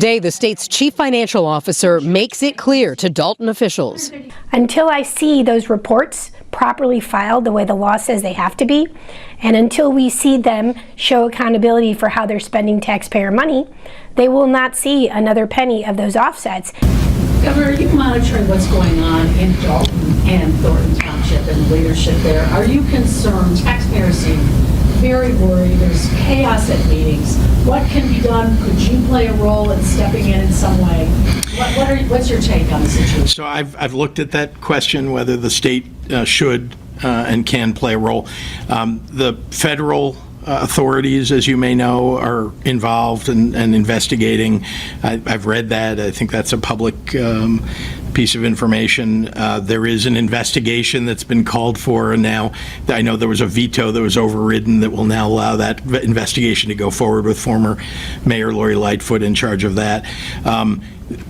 Today, the state's chief financial officer makes it clear to Dolton officials. Until I see those reports properly filed the way the law says they have to be, and until we see them show accountability for how they're spending taxpayer money, they will not see another penny of those offsets. Governor, are you monitoring what's going on in Dolton and Thornton Township and leadership there? Are you concerned? Taxpayers seem very worried. There's chaos at meetings. What can be done? Could you play a role in stepping in some way? What's your take on the situation? So I've looked at that question, whether the state should and can play a role. The federal authorities, as you may know, are involved and investigating. I've read that. I think that's a public piece of information. There is an investigation that's been called for, and now I know there was a veto that was overridden that will now allow that investigation to go forward with former Mayor Lori Lightfoot in charge of that.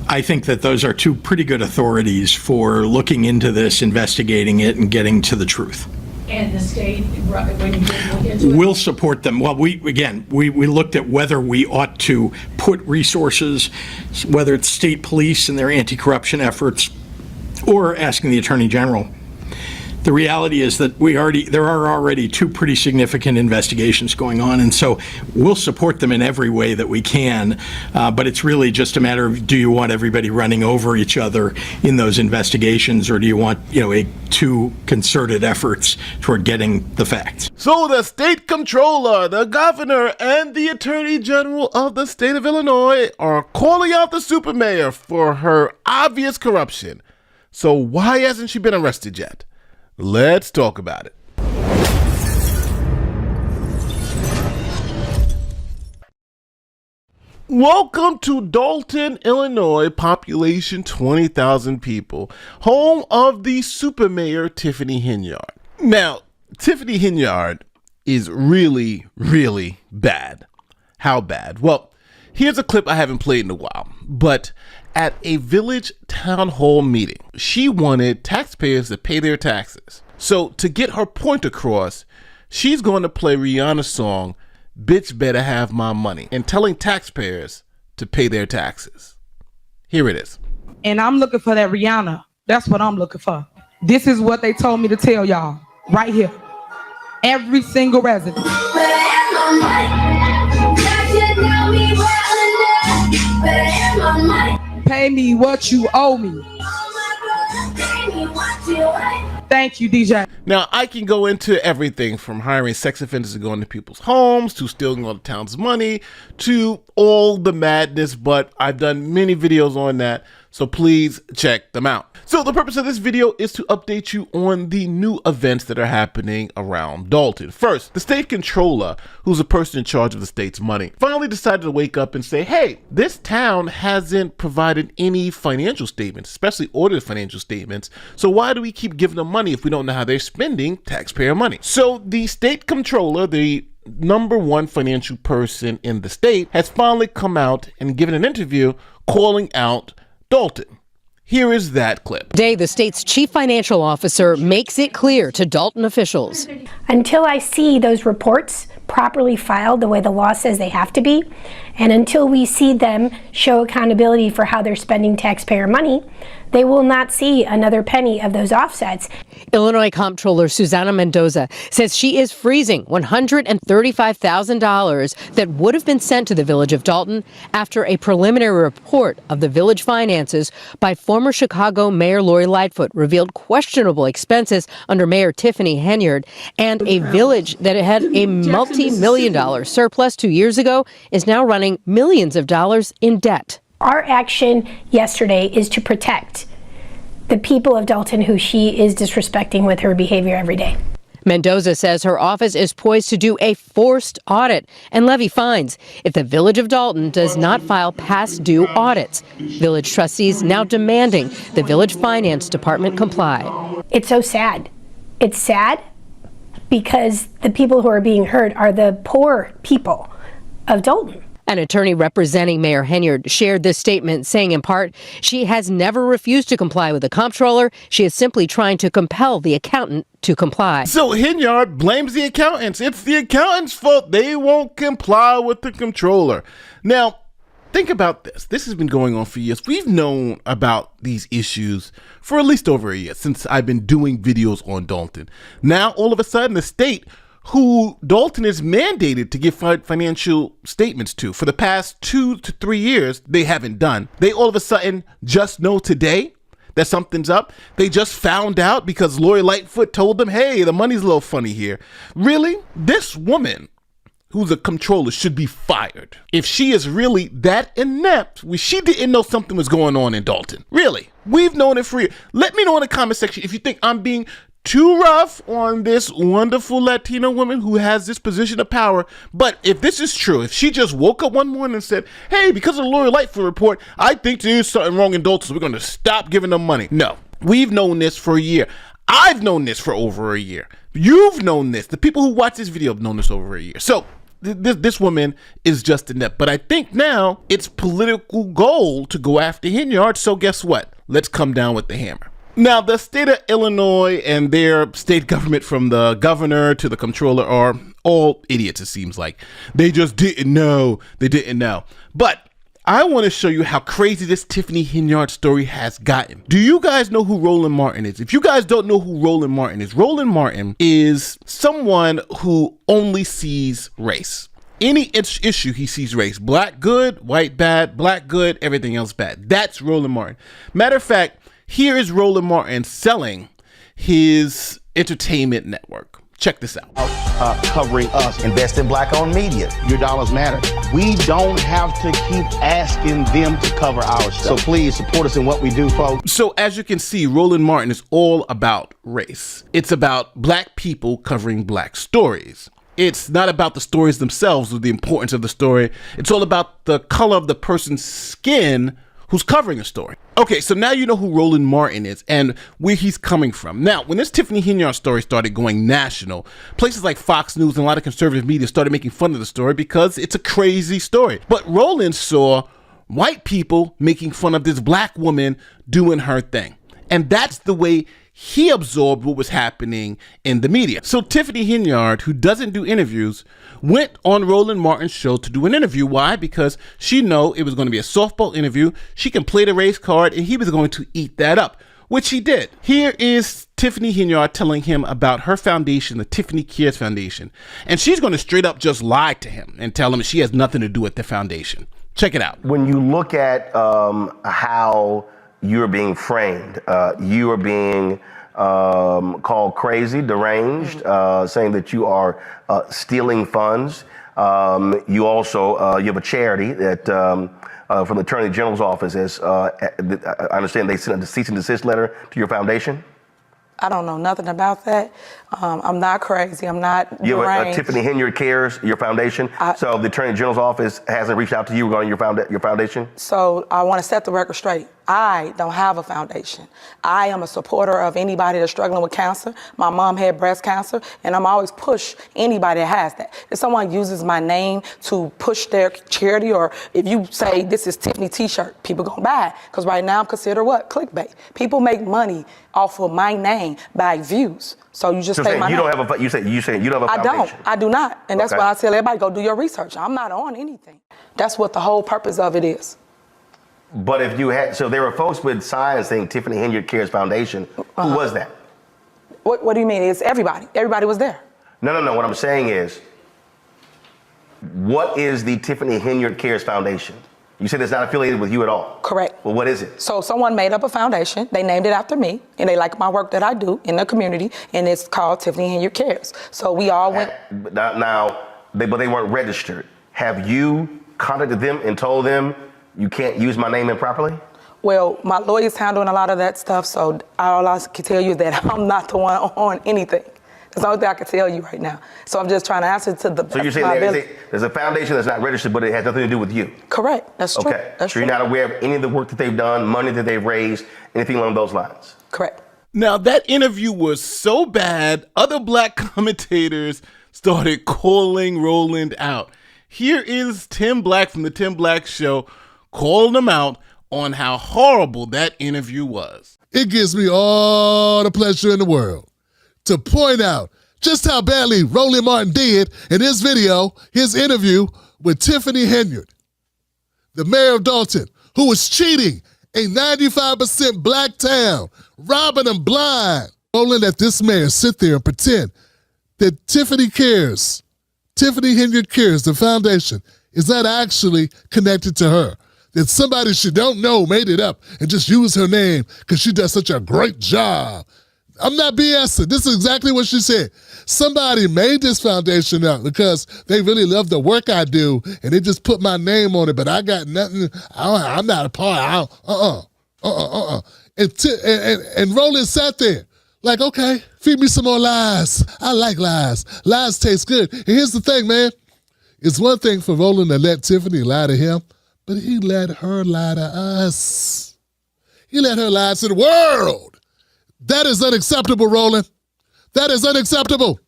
I think that those are two pretty good authorities for looking into this, investigating it, and getting to the truth. And the state, when you look into it? We'll support them. Well, we looked at whether we ought to put resources, whether it's state police and their anti-corruption efforts, or asking the Attorney General. The reality is that there are already two pretty significant investigations going on, and so we'll support them in every way that we can, but it's really just a matter of, do you want everybody running over each other in those investigations, or do you want, two concerted efforts toward getting the facts? So the state comptroller, the governor, and the attorney general of the state of Illinois are calling out the super mayor for her obvious corruption. So why hasn't she been arrested yet? Let's talk about it. Welcome to Dolton, Illinois, population 20,000 people, home of the super mayor, Tiffany Henyard. Now, Tiffany Henyard is really, really bad. How bad? Well, here's a clip I haven't played in a while, but at a village town hall meeting, she wanted taxpayers to pay their taxes. So to get her point across, she's going to play Rihanna's song, "Bitch Better Have My Money," and telling taxpayers to pay their taxes. Here it is. And I'm looking for that Rihanna. That's what I'm looking for. This is what they told me to tell y'all right here. Every single resident. Pay me what you owe me. Thank you, DJ. Now, I can go into everything from hiring sex offenders to go into people's homes, to stealing all the town's money, to all the madness, but I've done many videos on that, so please check them out. So the purpose of this video is to update you on the new events that are happening around Dolton. First, the state controller, who's a person in charge of the state's money, finally decided to wake up and say, hey, this town hasn't provided any financial statements, especially audited financial statements, so why do we keep giving them money if we don't know how they're spending taxpayer money? So the state controller, the #1 financial person in the state, has finally come out and given an interview calling out Dolton. Here is that clip. Today, the state's chief financial officer makes it clear to Dolton officials. Until I see those reports properly filed the way the law says they have to be, and until we see them show accountability for how they're spending taxpayer money, they will not see another penny of those offsets. Illinois Comptroller Susana Mendoza says she is freezing $135,000 that would have been sent to the village of Dolton after a preliminary report of the village finances by former Chicago Mayor Lori Lightfoot revealed questionable expenses under Mayor Tiffany Henyard, and a village that had a multi-million-dollar surplus 2 years ago is now running millions of dollars in debt. Our action yesterday is to protect the people of Dolton who she is disrespecting with her behavior every day. Mendoza says her office is poised to do a forced audit and levy fines if the village of Dolton does not file past due audits. Village trustees now demanding the village finance department comply. It's so sad. It's sad because the people who are being hurt are the poor people of Dolton. An attorney representing Mayor Henyard shared this statement, saying in part, she has never refused to comply with the comptroller. She is simply trying to compel the accountant to comply. So Henyard blames the accountants. It's the accountants' fault. They won't comply with the comptroller. Now, Think about this. This has been going on for years. We've known about these issues for at least over a year since I've been doing videos on Dolton. Now, all of a sudden, the state who Dolton is mandated to give financial statements to for the past 2 to 3 years, they haven't done. They all of a sudden just know today that something's up. They just found out because Lori Lightfoot told them, hey, the money's a little funny here. Really? This woman who's a comptroller should be fired. If she is really that inept, she didn't know something was going on in Dolton. Really? We've known it for years. Let me know in the comment section if you think I'm being too rough on this wonderful Latino woman who has this position of power. But if this is true, if she just woke up one morning and said, hey, because of the Lori Lightfoot report, I think there's something wrong in Dolton, so we're going to stop giving them money. No, we've known this for a year. I've known this for over a year. You've known this. The people who watch this video have known this over a year. So this woman is just inept. But I think now it's political goal to go after Henyard. So guess what? Let's come down with the hammer. Now, the state of Illinois and their state government, from the governor to the comptroller, are all idiots, it seems like. They just didn't know. They didn't know. But I want to show you how crazy this Tiffany Henyard story has gotten. Do you guys know who Roland Martin is? If you guys don't know who Roland Martin is someone who only sees race. Any issue he sees race. Black good, white bad, black good, everything else bad. That's Roland Martin. Matter of fact, here is Roland Martin selling his entertainment network. Check this out. Covering us. Invest in black-owned media. Your dollars matter. We don't have to keep asking them to cover our stuff. So please support us in what we do, folks. So as you can see, Roland Martin is all about race. It's about black people covering black stories. It's not about the stories themselves or the importance of the story. It's all about the color of the person's skin who's covering a story. Okay, so now you know who Roland Martin is and where he's coming from. Now, when this Tiffany Henyard story started going national, places like Fox News and a lot of conservative media started making fun of the story because it's a crazy story. But Roland saw white people making fun of this black woman doing her thing. And that's the way he absorbed what was happening in the media. So Tiffany Henyard, who doesn't do interviews, went on Roland Martin's show to do an interview. Why? Because she knew it was going to be a softball interview. She can play the race card and he was going to eat that up, which he did. Here is Tiffany Henyard telling him about her foundation, the Tiffany Cares Foundation. And she's going to straight up just lie to him and tell him she has nothing to do with the foundation. Check it out. When you look at how you're being framed, you are being called crazy, deranged, saying that you are stealing funds. You also, you have a charity that from the Attorney General's office, I understand they sent a cease and desist letter to your foundation. I don't know nothing about that. I'm not crazy. I'm not deranged. You have a Tiffany Henyard Cares, your foundation. So the Attorney General's office hasn't reached out to you regarding your foundation? So I want to set the record straight. I don't have a foundation. I am a supporter of anybody that's struggling with cancer. My mom had breast cancer, and I'm always push anybody that has that. If someone uses my name to push their charity, or if you say this is Tiffany t-shirt, people gonna buy it. Because right now I'm considered what? Clickbait. People make money off of my name by views. So you just say my name. You say you don't have a foundation. I do not. And that's why I tell everybody, go do your research. I'm not on anything. That's what the whole purpose of it is. But if you had, so there were folks with signs saying Tiffany Henyard Cares Foundation. Who was that? What do you mean? It's everybody. Everybody was there. No. What I'm saying is, what is the Tiffany Henyard Cares Foundation? You said it's not affiliated with you at all. Correct. Well, what is it? So someone made up a foundation. They named it after me, and they like my work that I do in the community, and it's called Tiffany Henyard Cares. So we all went. But they weren't registered. Have you contacted them and told them you can't use my name improperly? Well, my lawyer's handling a lot of that stuff, so all I can tell you is that I'm not the one on anything. That's the only thing I can tell you right now. So I'm just trying to answer to the best So you're saying there's a foundation that's not registered, but it has nothing to do with you? Correct. That's true. Okay. That's so you're not aware of any of the work that they've done, money that they've raised, anything along those lines? Correct. Now, that interview was so bad, other black commentators started calling Roland out. Here is Tim Black from the Tim Black Show calling him out on how horrible that interview was. It gives me all the pleasure in the world to point out just how badly Roland Martin did in his video, his interview with Tiffany Henyard. the mayor of Dolton, who was cheating a 95% black town, robbing them blind. Roland, let this mayor sit there and pretend that Tiffany Henyard cares, the foundation, is not actually connected to her. That somebody she don't know made it up and just used her name because she does such a great job. I'm not BSing. This is exactly what she said. Somebody made this foundation up because they really love the work I do and they just put my name on it, but I got nothing. I'm not a part. And Roland sat there like, okay, feed me some more lies. I like lies. Lies taste good. And here's the thing, man. It's one thing for Roland to let Tiffany lie to him, but he let her lie to us. He let her lie to the world. That is unacceptable, Roland. That is unacceptable.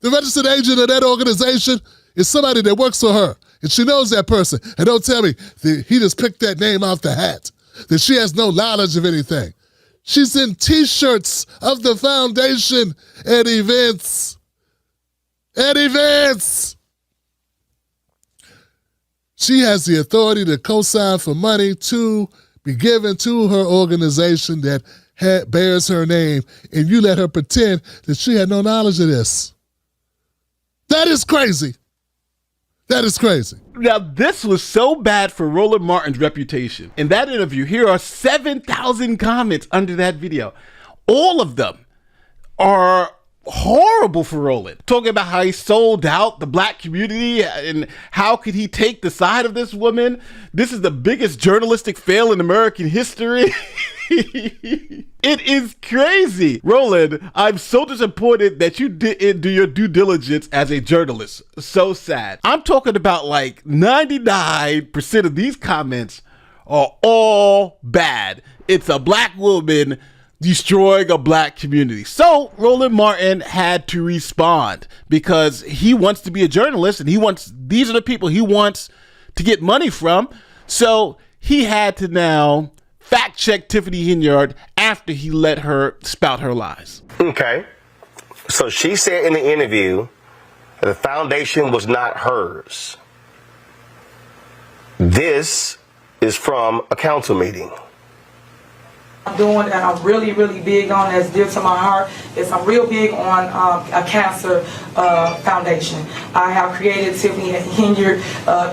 The registered agent of that organization is somebody that works for her, and she knows that person. And don't tell me that he just picked that name off the hat, that she has no knowledge of anything. She's in T-shirts of the foundation at events. At events. She has the authority to co-sign for money to be given to her organization that bears her name, and you let her pretend that she had no knowledge of this. That is crazy. That is crazy. Now, this was so bad for Roland Martin's reputation. In that interview, here are 7,000 comments under that video. All of them are horrible for Roland. Talking about how he sold out the black community and how could he take the side of this woman. This is the biggest journalistic fail in American history. It is crazy. Roland, I'm so disappointed that you didn't do your due diligence as a journalist. So sad. I'm talking about like 99% of these comments are all bad. It's a black woman destroying a black community. So Roland Martin had to respond because he wants to be a journalist and these are the people he wants to get money from. So he had to now fact check Tiffany Henyard after he let her spout her lies. Okay. So she said in the interview that the foundation was not hers. This is from a council meeting. Doing and I'm really big on, that's dear to my heart, is I'm real big on a cancer foundation. I have created Tiffany Henyard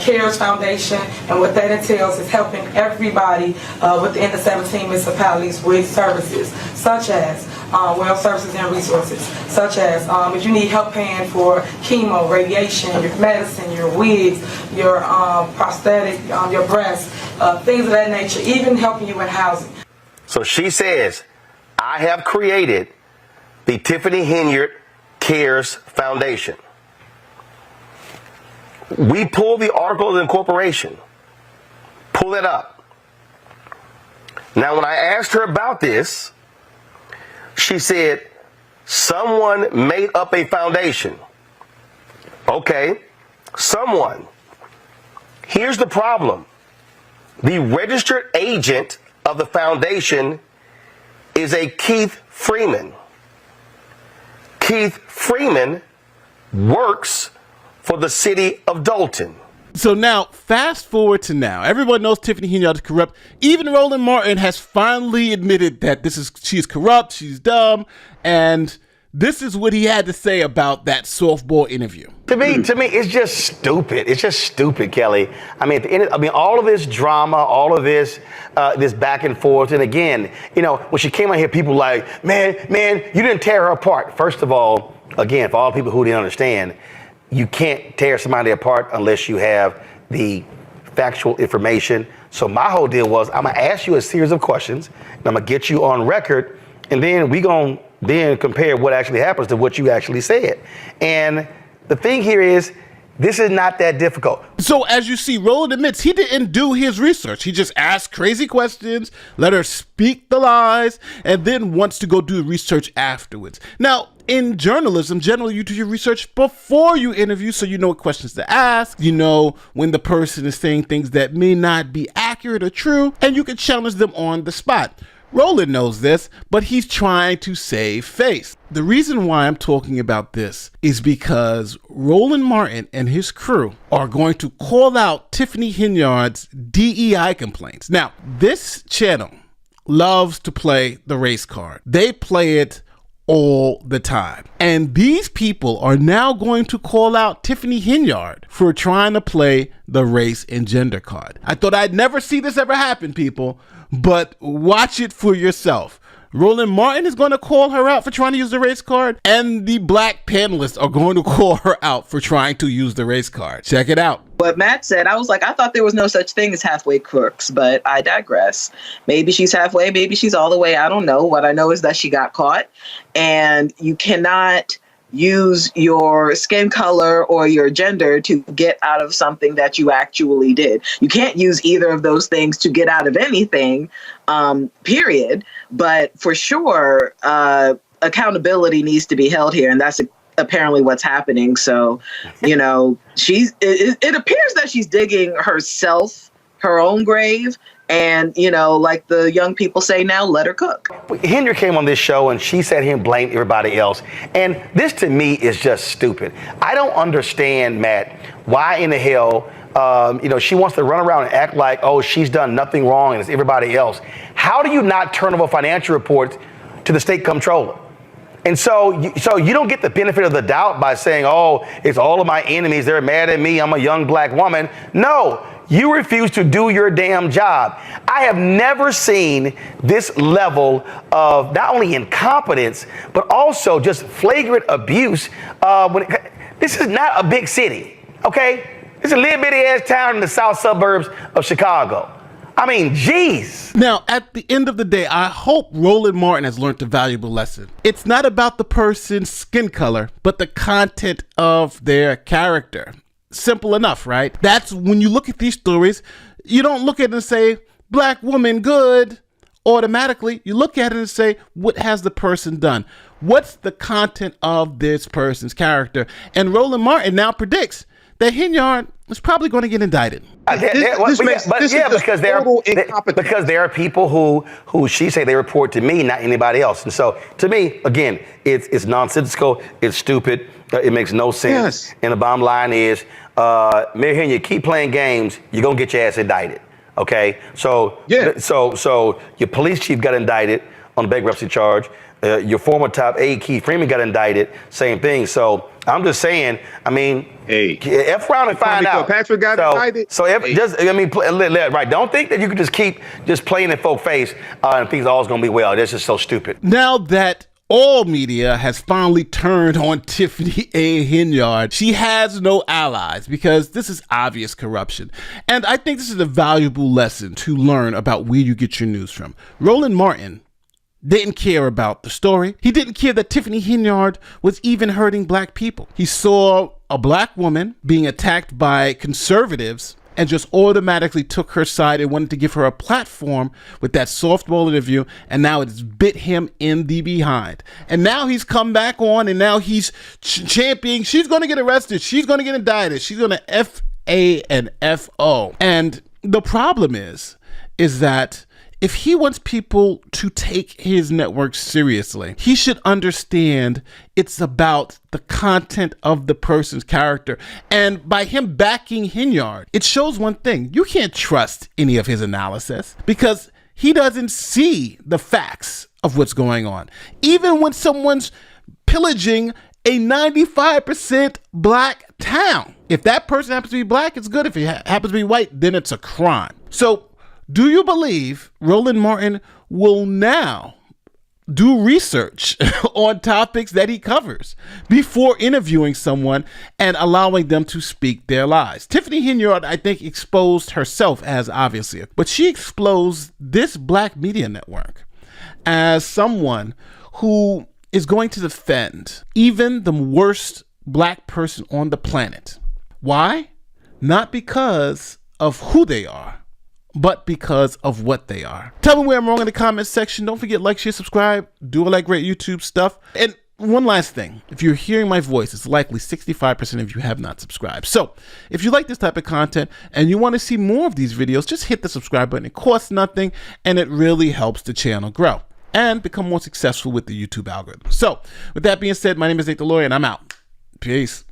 Cares Foundation, and what that entails is helping everybody within the 17 municipalities with services such as well services and resources, such as if you need help paying for chemo, radiation, your medicine, your wigs, your prosthetic, your breasts, things of that nature, even helping you with housing. So she says, I have created the Tiffany Henyard Cares Foundation. We pull the article of incorporation. Pull it up. Now, when I asked her about this, she said, someone made up a foundation. Okay, someone. Here's the problem. The registered agent of the foundation is a Keith Freeman. Keith Freeman works for the city of Dolton. So now, fast forward to now. Everyone knows Tiffany Henyard is corrupt. Even Roland Martin has finally admitted that she's corrupt, she's dumb, and this is what he had to say about that softball interview. To me, it's just stupid. It's just stupid, Kelly. I mean, at the end, all of this drama, all of this, this back and forth. And again, when she came out here, people like, man, you didn't tear her apart. First of all, again, for all people who didn't understand, you can't tear somebody apart unless you have the factual information. So my whole deal was, I'm gonna ask you a series of questions, and I'm gonna get you on record, and then we gonna compare what actually happens to what you actually said. And the thing here is, this is not that difficult. So as you see, Roland admits he didn't do his research. He just asked crazy questions, let her speak the lies, and then wants to go do research afterwards. Now, in journalism, generally you do your research before you interview, so you know what questions to ask, you know when the person is saying things that may not be accurate or true, and you can challenge them on the spot. Roland knows this, but he's trying to save face. The reason why I'm talking about this is because Roland Martin and his crew are going to call out Tiffany Henyard's DEI complaints. Now, this channel loves to play the race card. They play it all the time. And these people are now going to call out Tiffany Henyard for trying to play the race and gender card. I thought I'd never see this ever happen, people, but watch it for yourself. Roland Martin is going to call her out for trying to use the race card, and the black panelists are going to call her out for trying to use the race card. Check it out. What Matt said, I was like, I thought there was no such thing as halfway crooks, but I digress. Maybe she's halfway, maybe she's all the way. I don't know. What I know is that she got caught, and you cannot use your skin color or your gender to get out of something that you actually did. You can't use either of those things to get out of anything, period. But for sure, accountability needs to be held here, and that's apparently what's happening. So, you know, it appears that she's digging herself, her own grave. And, you know, like the young people say now, let her cook. Henyard came on this show and she sat here and blamed everybody else. And this to me is just stupid. I don't understand, Matt, why in the hell, you know, she wants to run around and act like, oh, she's done nothing wrong and it's everybody else. How do you not turn over financial reports to the state comptroller? And so you don't get the benefit of the doubt by saying, oh, it's all of my enemies. They're mad at me. I'm a young black woman. No. You refuse to do your damn job. I have never seen this level of not only incompetence, but also just flagrant abuse. This is not a big city, okay? It's a little bitty ass town in the south suburbs of Chicago. I mean, geez. Now, at the end of the day, I hope Roland Martin has learned a valuable lesson. It's not about the person's skin color, but the content of their character. Simple enough, right? That's when you look at these stories, you don't look at it and say, black woman good, automatically. You look at it and say, what has the person done? What's the content of this person's character? And Roland Martin now predicts that Henyard is probably going to get indicted. Because there are people who she say they report to me, not anybody else. And so to me, again, it's nonsensical, it's stupid, it makes no sense. Yes. And the bottom line is, Mayor Henyard, keep playing games, you're gonna get your ass indicted. Okay? So your police chief got indicted on the bankruptcy charge. Your former top aide, Keith Freeman, got indicted. Same thing. So I'm just saying, I mean, F around and find out. Patrick got indicted. Right. Don't think that you can just keep just playing in folks' face and things are always going to be well. This is so stupid. Now that all media has finally turned on Tiffany A. Henyard, she has no allies because this is obvious corruption. And I think this is a valuable lesson to learn about where you get your news from. Roland Martin didn't care about the story. He didn't care that Tiffany Henyard was even hurting black people. He saw a black woman being attacked by conservatives and just automatically took her side and wanted to give her a platform with that softball interview, and now it's bit him in the behind. And now he's come back on, and now he's championing, she's going to get arrested, she's going to get indicted, she's going to F-A and F-O. And the problem is that if he wants people to take his network seriously, he should understand it's about the content of the person's character. And by him backing Henyard, it shows one thing. You can't trust any of his analysis because he doesn't see the facts of what's going on. Even when someone's pillaging a 95% black town, if that person happens to be black, it's good. If he happens to be white, then it's a crime. So do you believe Roland Martin will now do research on topics that he covers before interviewing someone and allowing them to speak their lies? Tiffany Henyard, I think, exposed herself as obviously, but she exposed this black media network as someone who is going to defend even the worst black person on the planet. Why? Not because of who they are, but because of what they are. Tell me where I'm wrong in the comments section. Don't forget, like, share, subscribe, do all that great YouTube stuff. And one last thing. If you're hearing my voice, it's likely 65% of you have not subscribed. So if you like this type of content and you want to see more of these videos, just hit the subscribe button. It costs nothing, and it really helps the channel grow and become more successful with the YouTube algorithm. So with that being said, my name is Nate the Lawyer, and I'm out. Peace.